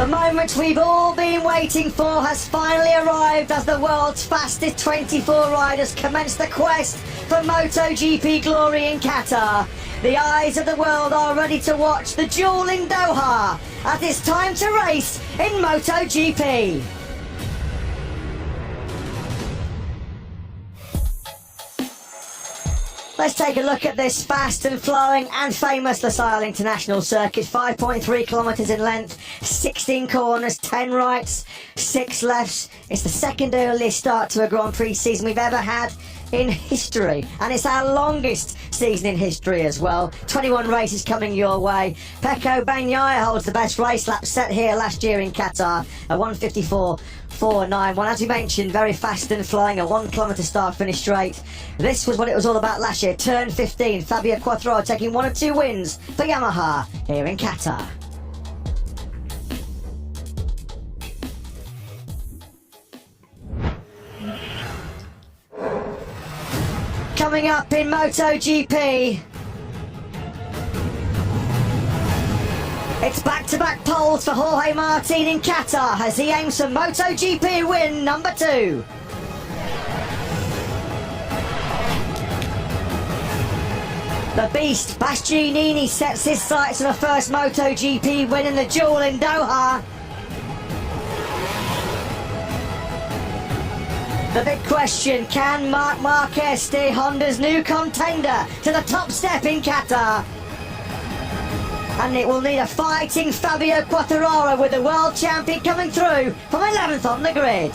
The moment we've all been waiting for has finally arrived as the world's fastest 24 riders commence the quest for Motogp glory in Qatar. The eyes of the world are ready to watch the duel in Doha as it's time to race in Motogp. Let's take a look at this fast and flowing and famous Losail International Circuit. 5.3 kilometres in length, 16 corners, 10 rights, 6 lefts. It's the second earliest start to a Grand Prix season we've ever had in history, and it's our longest season in history as well. 21 races coming your way. Pecco Bagnaia holds the best race lap set here last year in Qatar, a 1:54.491. As we mentioned, very fast and flying, a 1 kilometre start finish straight. This was what it was all about last year. Turn 15, Fabio Quartararo taking 1 or 2 wins for Yamaha here in Qatar. Coming up in Motogp, it's back-to-back poles for Jorge Martin in Qatar as he aims for Motogp win number 2. The beast Bastianini sets his sights on a first Motogp win in the duel in Doha. The big question, can Marc Marquez steer Honda's new contender to the top step in Qatar? And it will need a fighting Fabio Quartararo with the world champion coming through from 11th on the grid.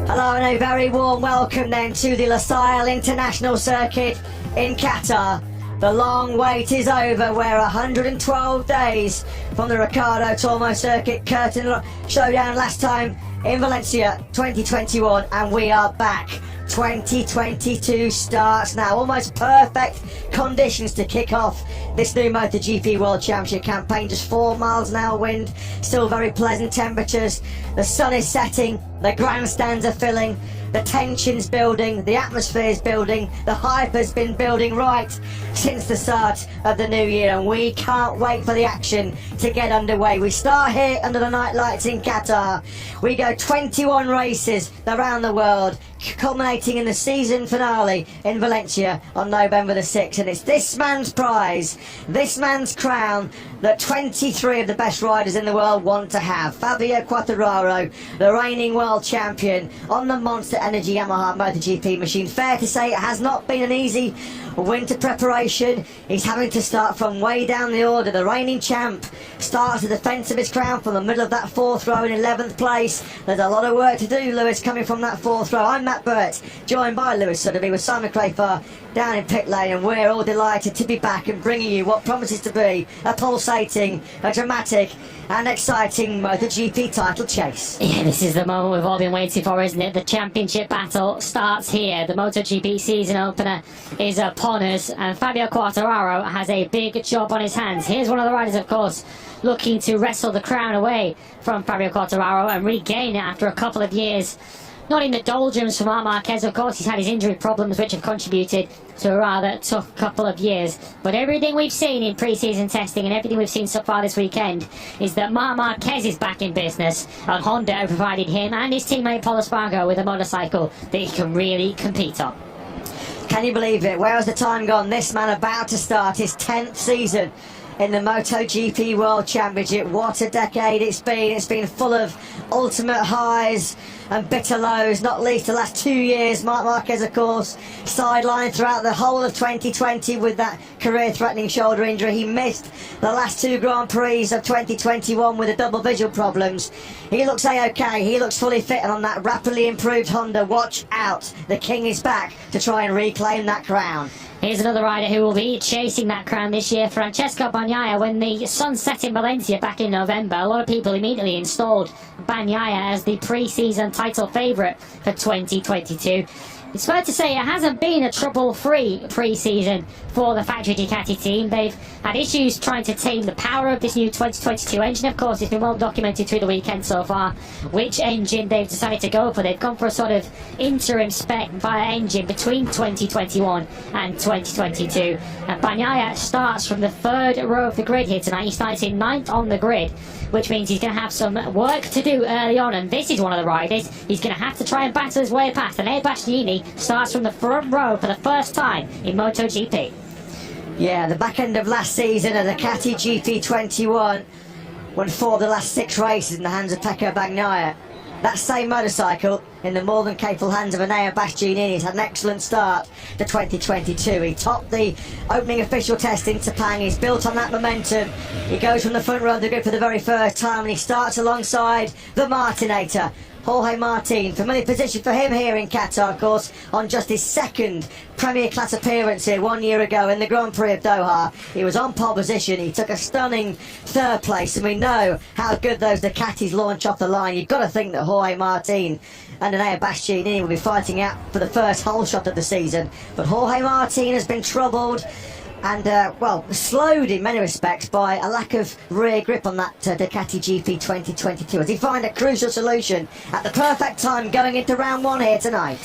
Hello and a very warm welcome then to the Losail International Circuit in Qatar. The long wait is over. We're 112 days from the Ricardo Tormo Circuit curtain showdown last time in Valencia 2021, and we are back. 2022 starts now. Almost perfect conditions to kick off this new MotoGP World Championship campaign. Just 4 miles an hour wind, still very pleasant temperatures. The sun is setting, the grandstands are filling, the tension's building, the atmosphere's building, the hype has been building right since the start of the new year, and we can't wait for the action to get underway. We start here under the night lights in Qatar. We go 21 races around the world, culminating in the season finale in Valencia on November the 6th. And it's this man's prize, this man's crown, that 23 of the best riders in the world want to have. Fabio Quartararo, the reigning world champion on the Monster Energy Yamaha MotoGP machine. Fair to say it has not been an easy winter preparation. He's having to start from way down the order. The reigning champ starts the defence of his crown from the middle of that 4th row in 11th place. There's a lot of work to do, Lewis, coming from that 4th row. I'm Matt Burt, joined by Lewis Suddaby with Simon Crayfar down in pit lane, and we're all delighted to be back and bringing you what promises to be a pulsating, a dramatic and exciting MotoGP title chase. Yeah, this is the moment we've all been waiting for, isn't it? The championship battle starts here. The MotoGP season opener is upon us, and Fabio Quartararo has a big job on his hands. Here's one of the riders, of course, looking to wrestle the crown away from Fabio Quartararo and regain it after a couple of years. Not in the doldrums for Marc Marquez, of course. He's had his injury problems, which have contributed to a rather tough couple of years. But everything we've seen in pre-season testing and everything we've seen so far this weekend is that Marc Marquez is back in business, and Honda have provided him and his teammate Paul Espargaro with a motorcycle that he can really compete on. Can you believe it? Where has the time gone? This man about to start his 10th season in the MotoGP World Championship. What a decade it's been. It's been full of ultimate highs and bitter lows, not least the last 2 years. Marc Marquez, of course, sidelined throughout the whole of 2020 with that career-threatening shoulder injury. He missed the last 2 Grand Prix of 2021 with the double visual problems. He looks A-OK, he looks fully fit, and on that rapidly improved Honda, watch out, the king is back to try and reclaim that crown. Here's another rider who will be chasing that crown this year, Francesco Bagnaia. When the sun set in Valencia back in November, a lot of people immediately installed Bagnaia as the pre-season title favourite for 2022. It's fair to say it hasn't been a trouble-free pre-season for the factory Ducati team. They've had issues trying to tame the power of this new 2022 engine. Of course, it's been well documented through the weekend so far which engine they've decided to go for. They've gone for a sort of interim spec via engine between 2021 and 2022. And Bagnaia starts from the third row of the grid here tonight. He starts in 9th on the grid, which means he's going to have some work to do early on, and this is one of the riders he's going to have to try and battle his way past. And Bastianini starts from the front row for the first time in MotoGP. Yeah, the back end of last season at the Ducati GP21 won 4 of the last 6 races in the hands of Pecco Bagnaia. That same motorcycle, in the more than capable hands of Enea Bastianini, has had an excellent start to 2022. He topped the opening official test in Sepang. He's built on that momentum. He goes from the front row of the grid for the very first time, and he starts alongside the Martinator, Jorge Martin. Familiar position for him here in Qatar, of course, on just his second Premier Class appearance here 1 year ago in the Grand Prix of Doha. He was on pole position. He took a stunning 3rd place, and we know how good those Ducatis launch off the line. You've got to think that Jorge Martin and Enea Bastianini will be fighting out for the first whole shot of the season. But Jorge Martin has been troubled and, well, slowed in many respects by a lack of rear grip on that Ducati GP 2022. As he find a crucial solution at the perfect time going into round 1 here tonight.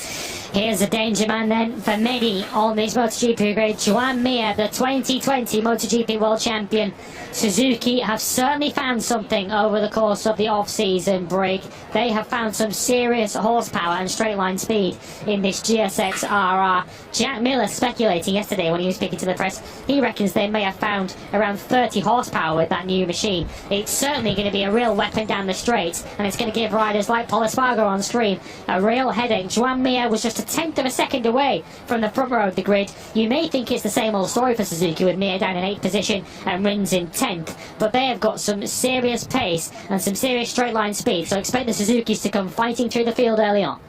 Here's a danger man then for many on this MotoGP grid. Joan Mir, the 2020 MotoGP World Champion. Suzuki have certainly found something over the course of the off-season break. They have found some serious horsepower and straight line speed in this GSX RR. Jack Miller speculating yesterday when he was speaking to the press, he reckons they may have found around 30 horsepower with that new machine. It's certainly going to be a real weapon down the straight, and it's going to give riders like Paul Espargaro on screen a real headache. Joan Mir was just a 1/10 of a second away from the front row of the grid. You may think it's the same old story for Suzuki with Mir down in 8th position and Rins in 10th, but they have got some serious pace and some serious straight line speed, so expect the Suzukis to come fighting through the field early on.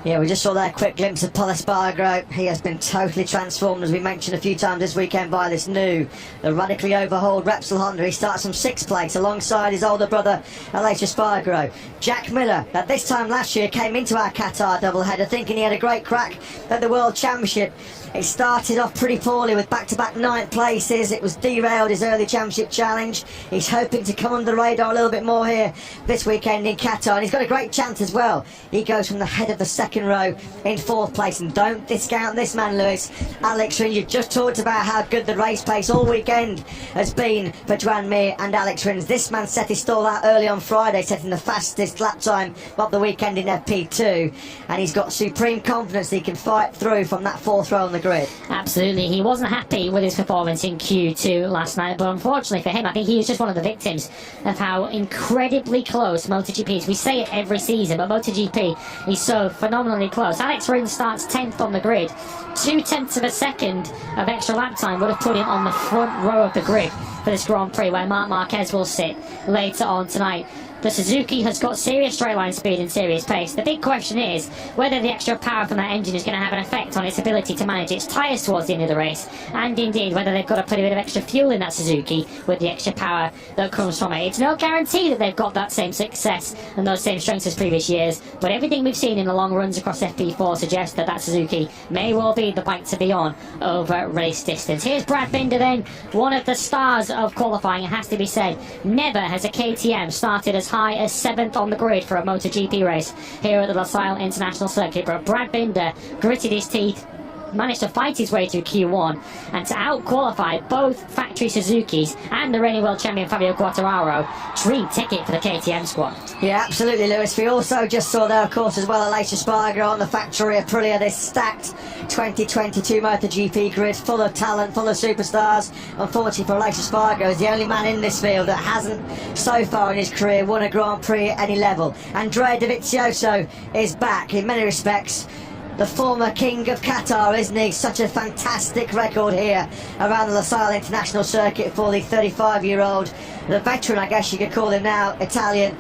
Yeah, we just saw that quick glimpse of Paul Espargaro. He has been totally transformed, as we mentioned a few times this weekend, by this new, the radically overhauled Repsol Honda. He starts from 6th place alongside his older brother, Aleix Espargaro. Jack Miller, at this time last year, came into our Qatar doubleheader thinking he had a great crack at the World Championship. It started off pretty poorly with back-to-back 9th places. It was derailed, his early championship challenge. He's hoping to come under the radar a little bit more here this weekend in Qatar, and he's got a great chance as well. He goes from the head of the 2nd row in 4th place, and don't discount this man, Lewis. Alex Rins, you've just talked about how good the race pace all weekend has been for Joan Mir and Alex Rins. This man set his stall out early on Friday, setting the fastest lap time of the weekend in FP2, and he's got supreme confidence he can fight through from that 4th row on the grid. Absolutely, he wasn't happy with his performance in Q2 last night, but unfortunately for him, I think he was just one of the victims of how incredibly close MotoGP is. We say it every season, but MotoGP is so phenomenally close. Alex Rins starts 10th on the grid. 0.2 of a second of extra lap time would have put him on the front row of the grid for this Grand Prix, where Marc Marquez will sit later on tonight. The Suzuki has got serious straight line speed and serious pace. The big question is whether the extra power from that engine is going to have an effect on its ability to manage its tyres towards the end of the race, and indeed whether they've got to put a bit of extra fuel in that Suzuki with the extra power that comes from it. It's no guarantee that they've got that same success and those same strengths as previous years, but everything we've seen in the long runs across FP4 suggests that that Suzuki may well be the bike to be on over race distance. Here's Brad Binder then, one of the stars of qualifying, it has to be said. Never has a KTM started as high as 7th on the grid for a MotoGP race here at the Losail International Circuit, but Brad Binder gritted his teeth, managed to fight his way through Q1 and to out-qualify both factory Suzukis and the reigning world champion Fabio Quartararo. Dream ticket for the KTM squad. Yeah, absolutely, Lewis. We also just saw there, of course, as well, Aleix Espargaro on the factory Aprilia, this stacked 2022 MotoGP grid, full of talent, full of superstars. Unfortunately for Aleix Espargaro, he's the only man in this field that hasn't, so far in his career, won a Grand Prix at any level. Andrea Dovizioso is back in many respects. The former king of Qatar, isn't he? Such a fantastic record here around the Losail International Circuit for the 35-year-old, the veteran, I guess you could call him now, Italian.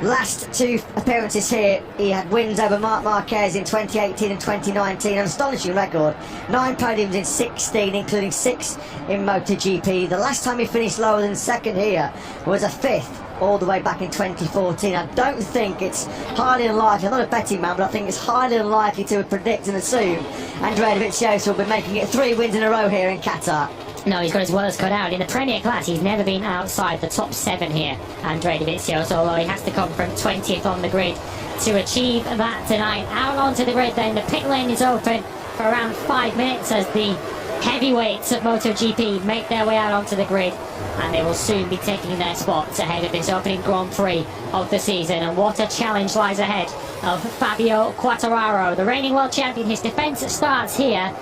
Last two appearances here, he had wins over Marc Marquez in 2018 and 2019, an astonishing record. 9 podiums in 16, including 6 in MotoGP. The last time he finished lower than second here was a 5th, all the way back in 2014. I don't think it's highly unlikely, I'm not a betting man, but I think it's highly unlikely to predict and assume Andrea Dovizioso will be making it 3 wins in a row here in Qatar. No, he's got his words cut out. In the Premier class, he's never been outside the top 7 here, Andrea Dovizioso, although he has to come from 20th on the grid to achieve that tonight. Out onto the grid then, the pit lane is open for around 5 minutes as the heavyweights of MotoGP make their way out onto the grid, and they will soon be taking their spots ahead of this opening Grand Prix of the season. And what a challenge lies ahead of Fabio Quartararo, the reigning world champion. His defence starts here.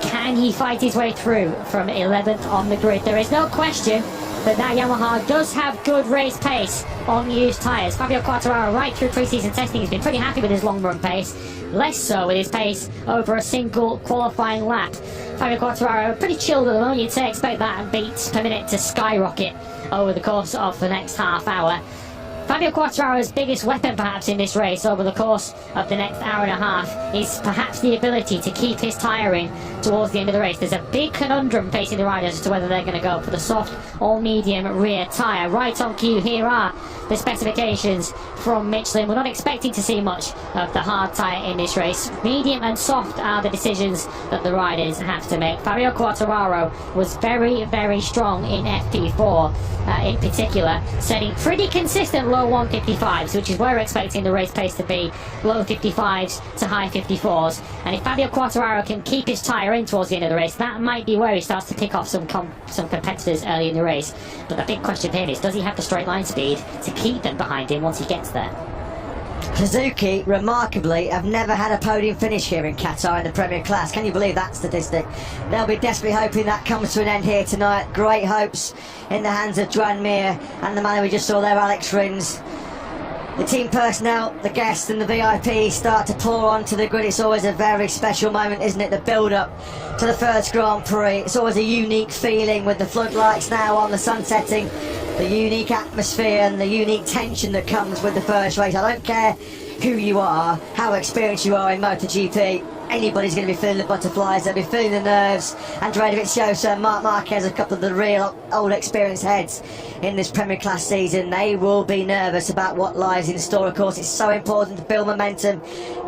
Can he fight his way through from 11th on the grid? There is no question that Yamaha does have good race pace on used tyres. Fabio Quartararo, right through pre-season testing, has been pretty happy with his long run pace, less so with his pace over a single qualifying lap. Fabio Quartararo pretty chilled at the moment. You'd say expect that beats per minute to skyrocket over the course of the next half hour. Fabio Quartararo's biggest weapon perhaps in this race over the course of the next hour and a half is perhaps the ability to keep his tyre in towards the end of the race. There's a big conundrum facing the riders as to whether they're going to go for the soft or medium rear tyre. Right on cue, here are the specifications from Michelin. We're not expecting to see much of the hard tyre in this race. Medium and soft are the decisions that the riders have to make. Fabio Quartararo was very, very strong in FP4 in particular, setting pretty consistent low 155s, which is where we're expecting the race pace to be, low 55s to high 54s. And if Fabio Quartararo can keep his tyre in towards the end of the race, that might be where he starts to pick off some competitors early in the race. But the big question for him is, does he have the straight line speed to keep them behind him once he gets there? Suzuki, remarkably, have never had a podium finish here in Qatar in the Premier class. Can you believe that statistic? They'll be desperately hoping that comes to an end here tonight. Great hopes in the hands of Joan Mir and the man we just saw there, Alex Rins. The team personnel, the guests and the VIP start to pour onto the grid. It's always a very special moment, isn't it? The build-up to the first Grand Prix. It's always a unique feeling with the floodlights now on, the sun setting, the unique atmosphere and the unique tension that comes with the first race. I don't care who you are, how experienced you are in MotoGP, anybody's going to be feeling the butterflies, they'll be feeling the nerves. Andrea Dovizioso, Marc Marquez, a couple of the real old experienced heads in this Premier Class season, they will be nervous about what lies in store. Of course, it's so important to build momentum,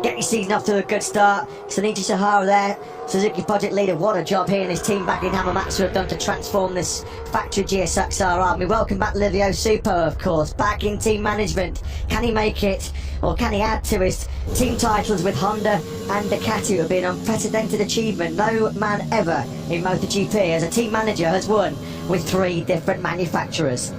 get your season off to a good start. Sonichi Sahara there, Suzuki project leader, what a job he and his team back in Hamamatsu have done to transform this factory GSXR army. Welcome back Livio Supo, of course, back in team management. Can he make it, or can he add to his team titles with Honda and Ducati? It would be an unprecedented achievement. No man ever in MotoGP as a team manager has won with 3 different manufacturers.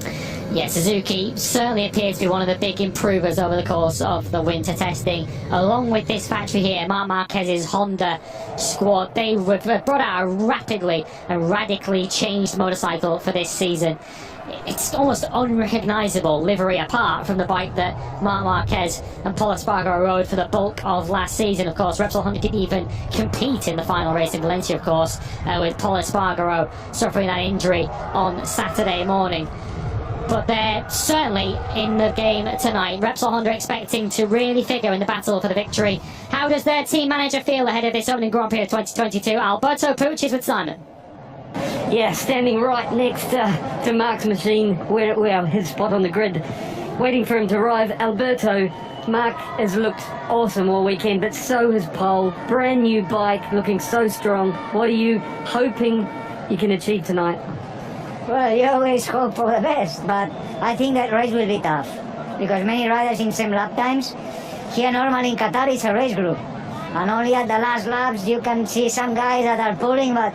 Yeah, Suzuki certainly appears to be one of the big improvers over the course of the winter testing. Along with this factory here, Marc Marquez's Honda squad, they brought out a rapidly and radically changed motorcycle for this season. It's almost unrecognisable livery apart from the bike that Marc Marquez and Pol Espargaro rode for the bulk of last season. Of course, Repsol Honda didn't even compete in the final race in Valencia, of course, with Pol Espargaro suffering that injury on Saturday morning. But they're certainly in the game tonight. Repsol Honda expecting to really figure in the battle for the victory. How does their team manager feel ahead of this opening Grand Prix of 2022? Alberto Pucci is with Simon. Yeah, standing right next to Mark's machine, well, his spot on the grid, waiting for him to arrive. Alberto, Mark has looked awesome all weekend, but so has Pol. Brand new bike, looking so strong. What are you hoping you can achieve tonight? Well, you always hope for the best, but I think that race will be tough because many riders in same lap times. Here normally in Qatar it's a race group, and only at the last laps you can see some guys that are pulling, but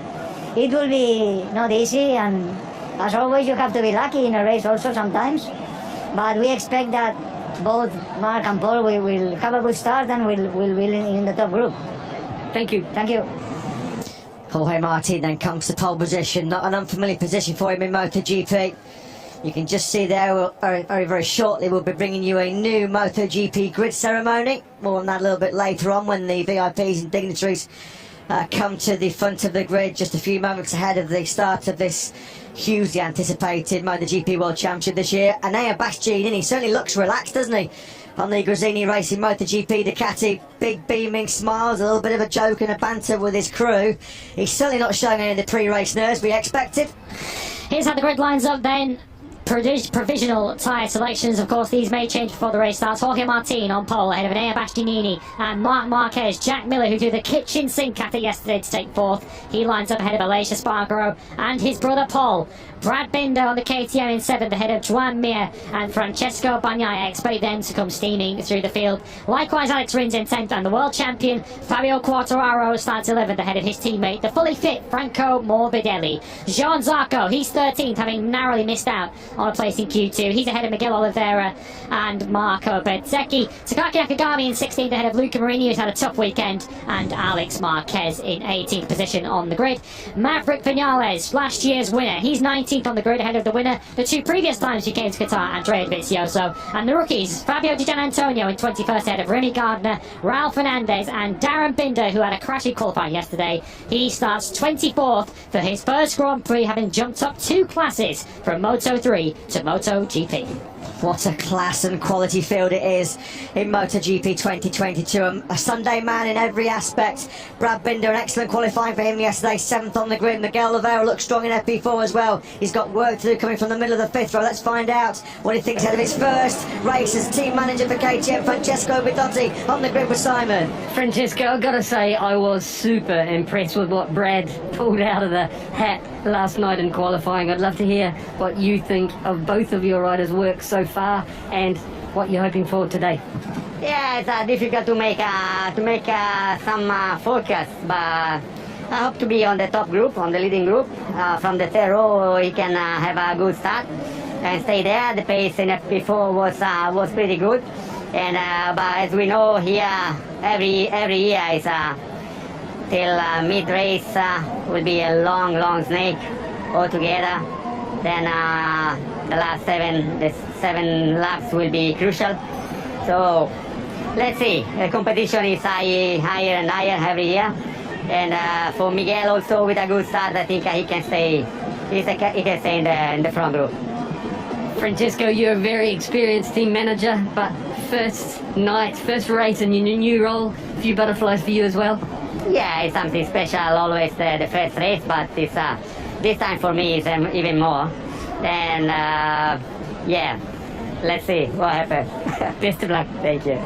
it will be not easy, and as always you have to be lucky in a race also sometimes. But we expect that both Mark and Pol will have a good start and will be in the top group. Thank you. Thank you. Jorge Martin then comes to pole position, not an unfamiliar position for him in MotoGP. You can just see there, very shortly we'll be bringing you a new MotoGP grid ceremony. More on that a little bit later on when the VIPs and dignitaries come to the front of the grid just a few moments ahead of the start of this hugely anticipated MotoGP World Championship this year. Enea Bastianini, he certainly looks relaxed, doesn't he? On the Gresini Racing MotoGP Ducati, big beaming smiles, a little bit of a joke and a banter with his crew. He's certainly not showing any of the pre-race nerves we expected. Here's how the grid lines up then. Provisional tyre selections, of course, these may change before the race starts. Jorge Martin on pole ahead of Enea Bastianini and Marc Marquez. Jack Miller, who threw the kitchen sink at it yesterday to take fourth, he lines up ahead of Aleix Espargaro and his brother Paul. Brad Binder on the KTM in seventh ahead of Joan Mir and Francesco Bagnaia. Expect them to come steaming through the field. Likewise, Alex Rins in 10th, and the world champion Fabio Quartararo starts 11th ahead of his teammate, the fully fit Franco Morbidelli. Jean Zarco, he's 13th, having narrowly missed out on a place in Q2. He's ahead of Miguel Oliveira and Marco Bezzecchi. Takaki Nakagami in 16th ahead of Luca Marini, who's had a tough weekend, and Alex Marquez in 18th position on the grid. Maverick Vinales, last year's winner, he's 19th on the grid ahead of the winner the two previous times he came to Qatar, Andrea Dovizioso. And the rookies, Fabio Di Gianantonio in 21st ahead of Remy Gardner, Raul Fernandez and Darren Binder, who had a crashing qualifying yesterday. He starts 24th for his first Grand Prix, having jumped up 2 classes from Moto3 to MotoGP. What a class and quality field it is in MotoGP 2022. A Sunday man in every aspect. Brad Binder, an excellent qualifying for him yesterday, 7th on the grid. Miguel Oliveira looks strong in FP4 as well. He's got work to do coming from the middle of the 5th row. Let's find out what he thinks ahead of his first race as team manager for KTM, Francesco Bidotti, on the grid with Simon. Francesco, I've got to say I was super impressed with what Brad pulled out of the hat last night in qualifying. I'd love to hear what you think of both of your riders' work so far and what you're hoping for today. Yeah, it's difficult to make some forecast, but I hope to be on the top group, on the leading group. From the third row, he can have a good start and stay there. The pace in FP4 was pretty good, and but as we know here, every year is till mid-race will be a long snake altogether. Then the last seven laps will be crucial. So let's see. The competition is higher and higher every year. And for Miguel also, with a good start, I think he can stay. He can stay in the front group. Francesco, you're a very experienced team manager, but first race in your new role, a few butterflies for you as well. Yeah, it's something special, always the first race, but this time for me is even more. And yeah, let's see what happens. Best of luck. Thank you.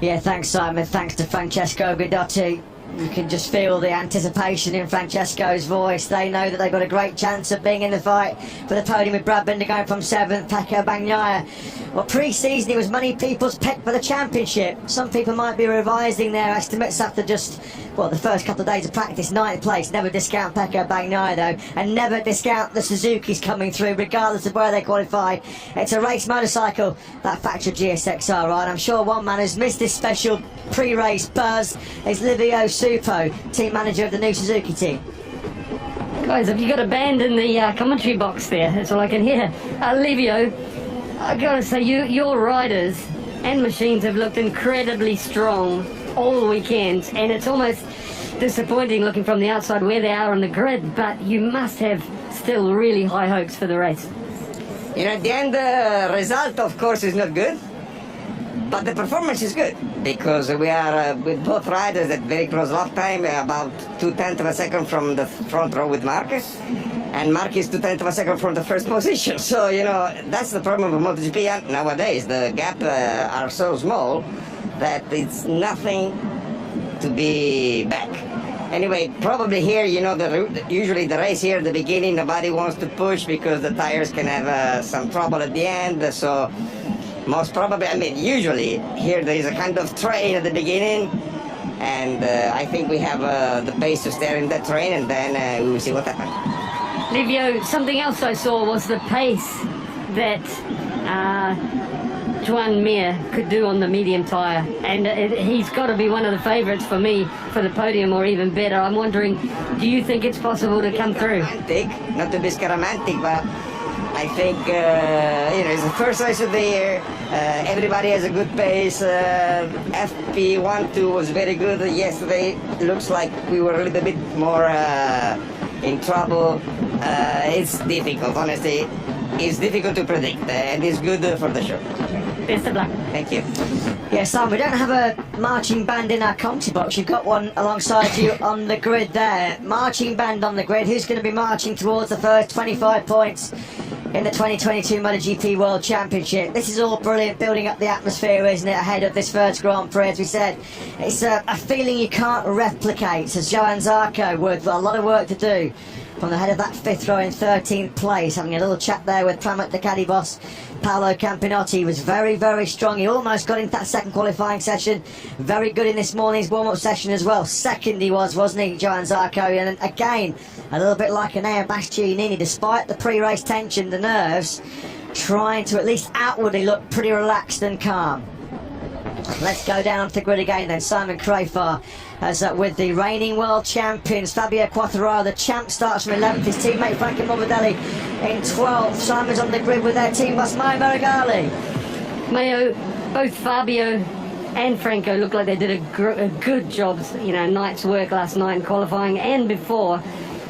Yeah, thanks Simon, thanks to Francesco Bidotti. You can just feel the anticipation in Francesco's voice. They know that they've got a great chance of being in the fight for the podium, with Brad Binder going from 7th, Pecco Bagnaia. Well, pre-season he was many people's pick for the championship. Some people might be revising their estimates after just, well, the first couple of days of practice. 9th place. Never discount Pecco Bagnaia though, and never discount the Suzukis coming through regardless of where they qualify. It's a race motorcycle, that factory GSXR ride. I'm sure one man who's missed this special pre-race buzz is Livio Supo, team manager of the new Suzuki team. Guys, have you got a band in the commentary box there? That's all I can hear. Livio, I gotta say, your riders and machines have looked incredibly strong all weekend, and it's almost disappointing looking from the outside where they are on the grid, but you must have still really high hopes for the race. You know, at the end, the result, of course, is not good, but the performance is good, because we are with both riders at very close lap time, about 2/10 of a second from the front row with Marcus, and Marcus 2/10 of a second from the first position. So, you know, that's the problem with MotoGP nowadays. The gap are so small that it's nothing to be back. Anyway, probably here, you know, usually the race here at the beginning, nobody wants to push because the tires can have some trouble at the end. So most probably, I mean, usually here there is a kind of train at the beginning, and I think we have the pace to stay in that train, and then we will see what happens. Livio, something else I saw was the pace that Joan Mir could do on the medium tyre, and he's got to be one of the favourites for me for the podium, or even better. I'm wondering, do you think it's possible to come through? Not to be scaramantic, but I think, you know, it's the first race of the year. Everybody has a good pace. FP1-2 was very good yesterday. It looks like we were a little bit more in trouble It's difficult, honestly. It's difficult to predict, and it's good for the show. Best of luck. Thank you. Yeah, Simon, we don't have a marching band in our commentary box. You've got one alongside you on the grid there. Marching band on the grid. Who's going to be marching towards the first 25 points in the 2022 Motogp World Championship? This is all brilliant, building up the atmosphere, isn't it, ahead of this first Grand Prix, as we said. It's a feeling you can't replicate, as Johann Zarco would. Well, a lot of work to do from the head of that fifth row in 13th place, having a little chat there with Pramac Ducati boss Paolo Campinotti. He was very, very strong. He almost got into that second qualifying session. Very good in this morning's warm-up session as well. Second he was, wasn't he, Johann Zarco? And again, a little bit like Enea Bastianini, despite the pre-race tension, the nerves, trying to at least outwardly look pretty relaxed and calm. Let's go down to the grid again then. Simon Crafar as with the reigning world champions Fabio Quartararo. The champ starts from 11th. His teammate Franco Morbidelli in 12th. Simon's on the grid with their team boss Maio Meregali. Mayo, both Fabio and Franco look like they did a good job, you know, night's work last night in qualifying and before.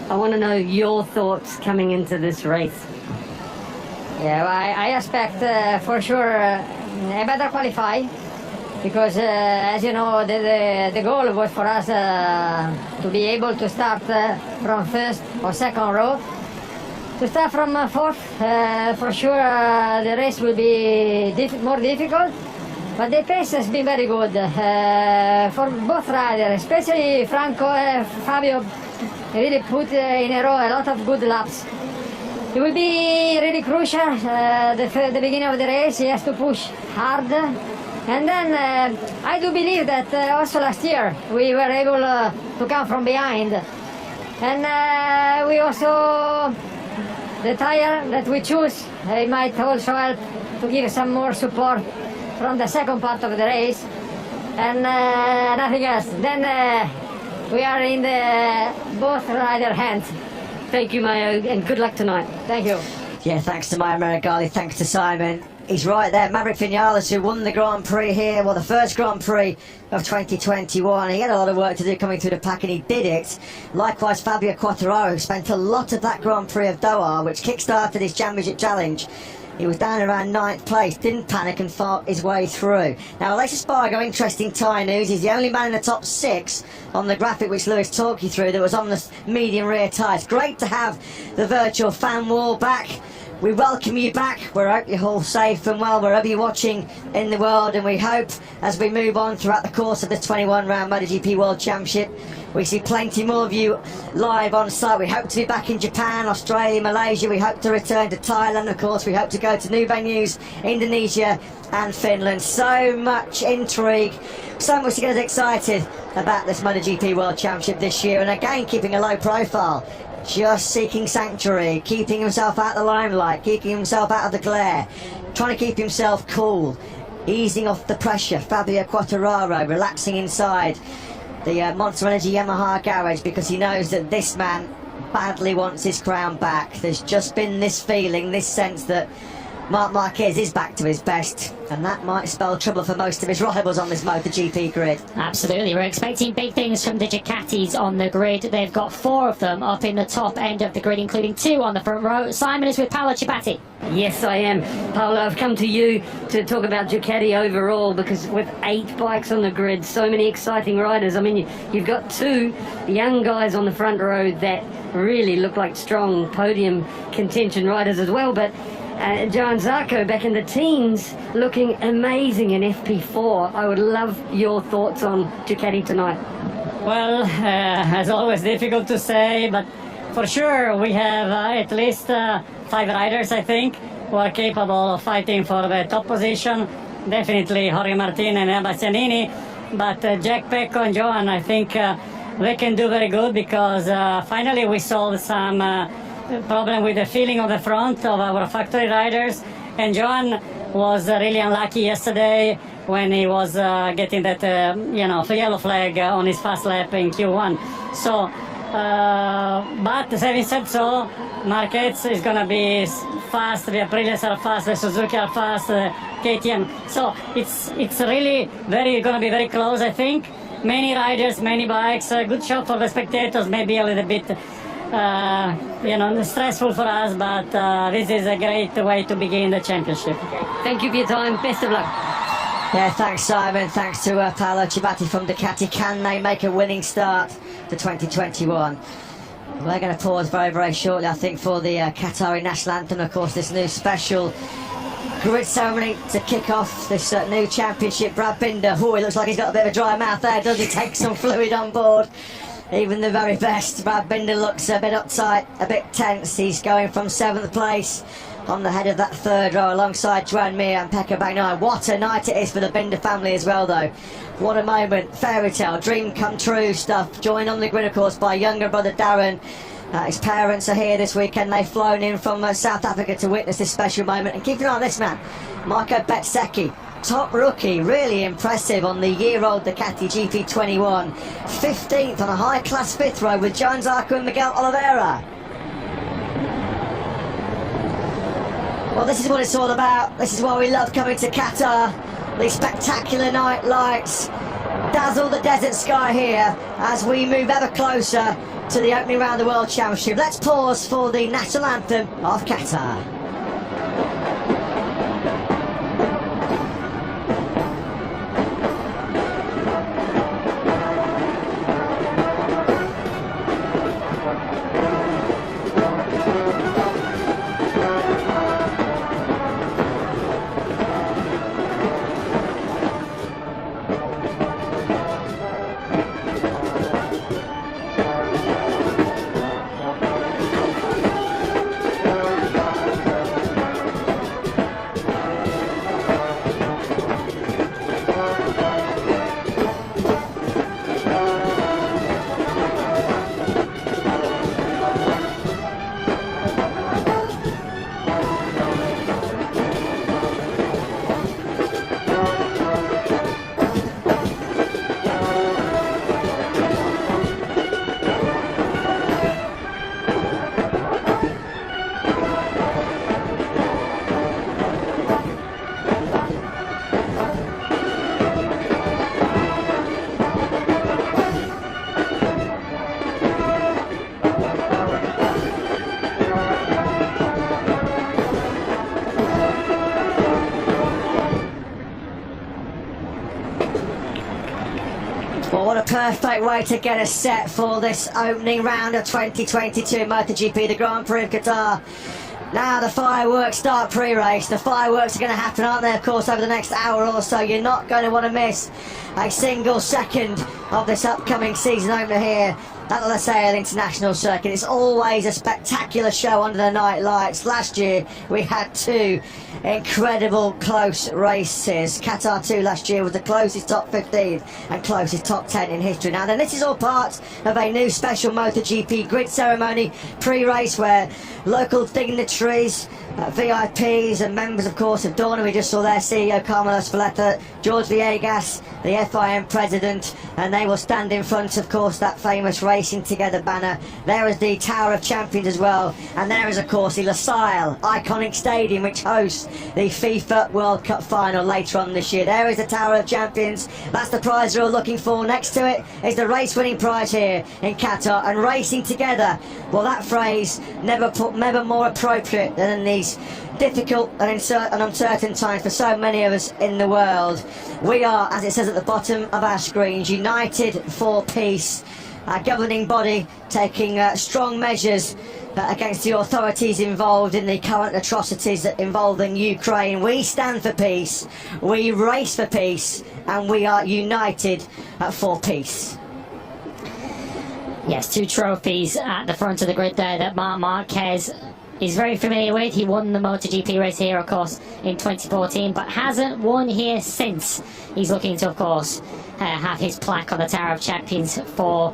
I want to know your thoughts coming into this race. Yeah, well, I expect for sure a better qualify, because as you know, the goal was for us to be able to start from first or second row. To start from fourth, for sure the race will be more difficult, but the pace has been very good for both riders, especially Franco and Fabio really put in a row a lot of good laps. It will be really crucial, the beginning of the race. He has to push hard. And then I do believe that also last year we were able to come from behind. And we also, the tire that we choose, it might also help to give some more support from the second part of the race. And nothing else. Then we are in the both rider hands. Thank you, Mayo, and good luck tonight. Thank you. Yeah, thanks to Maio Meregali, thanks to Simon. He's right there, Maverick Vinales, who won the Grand Prix here, well, the first Grand Prix of 2021. He had a lot of work to do coming through the pack, and he did it. Likewise, Fabio Quartararo, who spent a lot of that Grand Prix of Doha, which kick-started his championship challenge. He was down around 9th place, didn't panic and fought his way through. Now, Aleix Espargaro, interesting tyre news. He's the only man in the top 6 on the graphic which Lewis talked you through that was on the medium rear tyres. Great to have the virtual fan wall back. We welcome you back. We hope you're all safe and well wherever you're watching in the world, and we hope as we move on throughout the course of this 21 round Motogp World Championship, we see plenty more of you live on site. We hope to be back in Japan, Australia, Malaysia. We hope to return to Thailand, of course. We hope to go to new venues, Indonesia and Finland. So much intrigue, so much to get us excited about this Motogp World Championship this year, and again keeping a low profile. Just seeking sanctuary, keeping himself out of the limelight, keeping himself out of the glare, trying to keep himself cool, easing off the pressure. Fabio Quartararo relaxing inside the Monster Energy Yamaha garage, because he knows that this man badly wants his crown back. There's just been this feeling, this sense that Marc Marquez is back to his best, and that might spell trouble for most of his rivals on this MotoGP grid. Absolutely, we're expecting big things from the Ducatis on the grid. They've got 4 of them up in the top end of the grid, including 2 on the front row. Simon is with Paolo Ciabatti. Yes, I am. Paolo, I've come to you to talk about Ducati overall, because with 8 bikes on the grid, so many exciting riders. I mean, you've got 2 young guys on the front row that really look like strong podium contention riders as well, but Johann Zarco back in the teens, looking amazing in FP4. I would love your thoughts on Ducati tonight. Well, as always, difficult to say, but for sure we have at least 5 riders, I think, who are capable of fighting for the top position. Definitely Jorge Martin and Bastianini, but Jack Pecco and Johan, I think they can do very good, because finally we solved some problem with the feeling of the front of our factory riders, and Johan was really unlucky yesterday when he was getting that yellow flag on his fast lap in Q1. So but having said so, Marquez is gonna be fast, the Aprilias are fast, the Suzuki are fast, KTM, so it's really gonna be very close, I think. Many riders, many bikes, good show for the spectators, maybe a little bit stressful for us, but this is a great way to begin the championship. Thank you for your time. Best of luck. Yeah, thanks Simon, thanks to Paolo Ciabatti from Ducati. Can they make a winning start to 2021? We're going to pause very, very shortly, I think, for the Qatari national anthem. Of course, this new special grid ceremony to kick off this new championship. Brad Binder, oh, he looks like he's got a bit of a dry mouth there, does he? Take some fluid on board. Even the very best, Brad Binder looks a bit uptight, a bit tense. He's going from 7th place on the head of that 3rd row alongside Joan Mir and Pekka Bagnaia. What a night it is for the Binder family as well, though. What a moment, fairy tale, dream come true stuff. Joined on the grid, of course, by younger brother Darren. His parents are here this weekend. They've flown in from South Africa to witness this special moment. And keep an eye on this man, Motogp Qatar. Top rookie, really impressive on the year-old Ducati GP21. 15th on a high-class 5th row with Jones Arco and Miguel Oliveira. Well, this is what it's all about. This is why we love coming to Qatar. These spectacular night lights dazzle the desert sky here as we move ever closer to the opening round of the World Championship. Let's pause for the national anthem of Qatar. Well, what a perfect way to get us set for this opening round of 2022 MotoGP, the Grand Prix of Qatar. Now the fireworks start pre-race. The fireworks are going to happen, aren't they, of course, over the next hour or so. You're not going to want to miss a single second of this upcoming season opener here at the Losail International Circuit. It's always a spectacular show under the night lights. Last year we had 2 incredible close races. Qatar 2 last year was the closest top 15 and closest top 10 in history. Now then, this is all part of a new special MotoGP grid ceremony pre-race where local dignitaries, VIPs and members, of course, of Dorna. We just saw their CEO Carlos Valletta, George Villegas, the FIM president, and they will stand in front, of course, that famous Racing Together banner. There is the Tower of Champions as well, and there is, of course, the Losail iconic stadium which hosts the FIFA World Cup final later on this year. There is the Tower of Champions. That's the prize they're all looking for. Next to it is the race-winning prize here in Qatar, and Racing Together. Well, that phrase never more appropriate than in these difficult and uncertain times for so many of us in the world. We are, as it says at the bottom of our screens, united for peace. Our governing body taking strong measures against the authorities involved in the current atrocities that involve in Ukraine. We stand for peace, we race for peace, and we are united for peace. Yes, 2 trophies at the front of the grid there that Marc Marquez is very familiar with. He won the MotoGP race here, of course, in 2014, but hasn't won here since. He's looking to, of course, have his plaque on the Tower of Champions for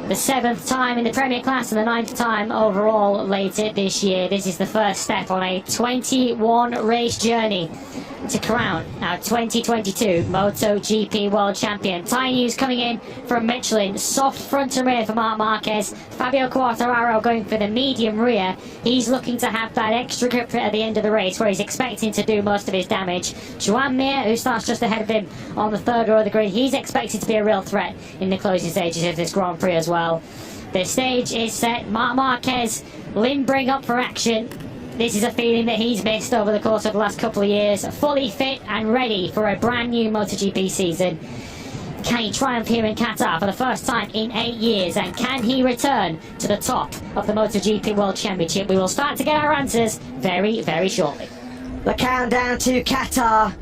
the 7th time in the Premier Class and the 9th time overall later this year. This is the first step on a 21 race journey to crown our 2022 MotoGP World Champion. Tyre news coming in from Michelin. Soft front and rear for Marc Marquez. Fabio Quartararo going for the medium rear. He's looking to have that extra grip at the end of the race where he's expecting to do most of his damage. Joan Mir, who starts just ahead of him on the 3rd row of the grid, he's expected to be a real threat in the closing stages of this Grand Prix as well. The stage is set. Marc Marquez limbering up for action. This is a feeling that he's missed over the course of the last couple of years. Fully fit and ready for a brand new MotoGP season. Can he triumph here in Qatar for the first time in 8 years? And can he return to the top of the MotoGP World Championship? We will start to get our answers very, very shortly. The countdown to Qatar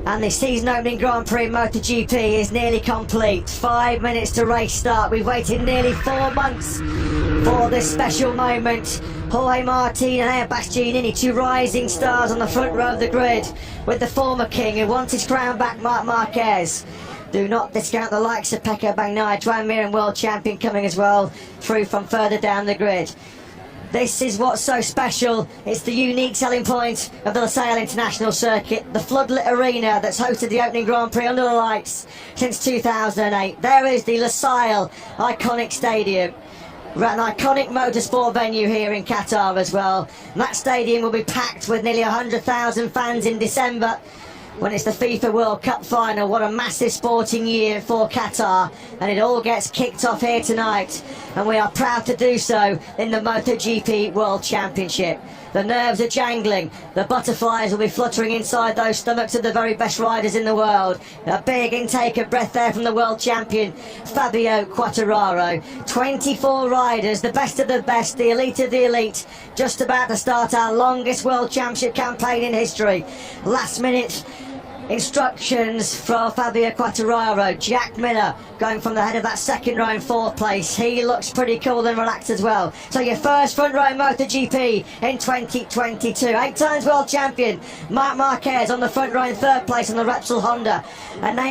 and the season opening Grand Prix MotoGP is nearly complete. 5 minutes to race start. We've waited nearly 4 months for this special moment. Jorge Martin and Bastianini, two rising stars on the front row of the grid, with the former king who wants his crown back, Marc Marquez. Do not discount the likes of Pecco Bagnaia, Joan Mir and world champion coming as well through from further down the grid. This is what's so special. It's the unique selling point of the Losail International Circuit, the floodlit arena that's hosted the opening Grand Prix under the lights since 2008. There is the Losail iconic stadium, an iconic motorsport venue here in Qatar as well. And that stadium will be packed with nearly 100,000 fans in December when it's the FIFA World Cup final. What a massive sporting year for Qatar, and it all gets kicked off here tonight, and we are proud to do so in the MotoGP World Championship. The nerves are jangling, the butterflies will be fluttering inside those stomachs of the very best riders in the world. A big intake of breath there from the world champion Fabio Quartararo. 24 riders, the best of the best, the elite of the elite, just about to start our longest World Championship campaign in history. Last minute instructions from Fabio Quartararo. Jack Miller going from the head of that second row in 4th place. He looks pretty cool and relaxed as well. So your first front row MotoGP in 2022. 8 times world champion Marc Marquez on the front row in 3rd place on the Repsol Honda. And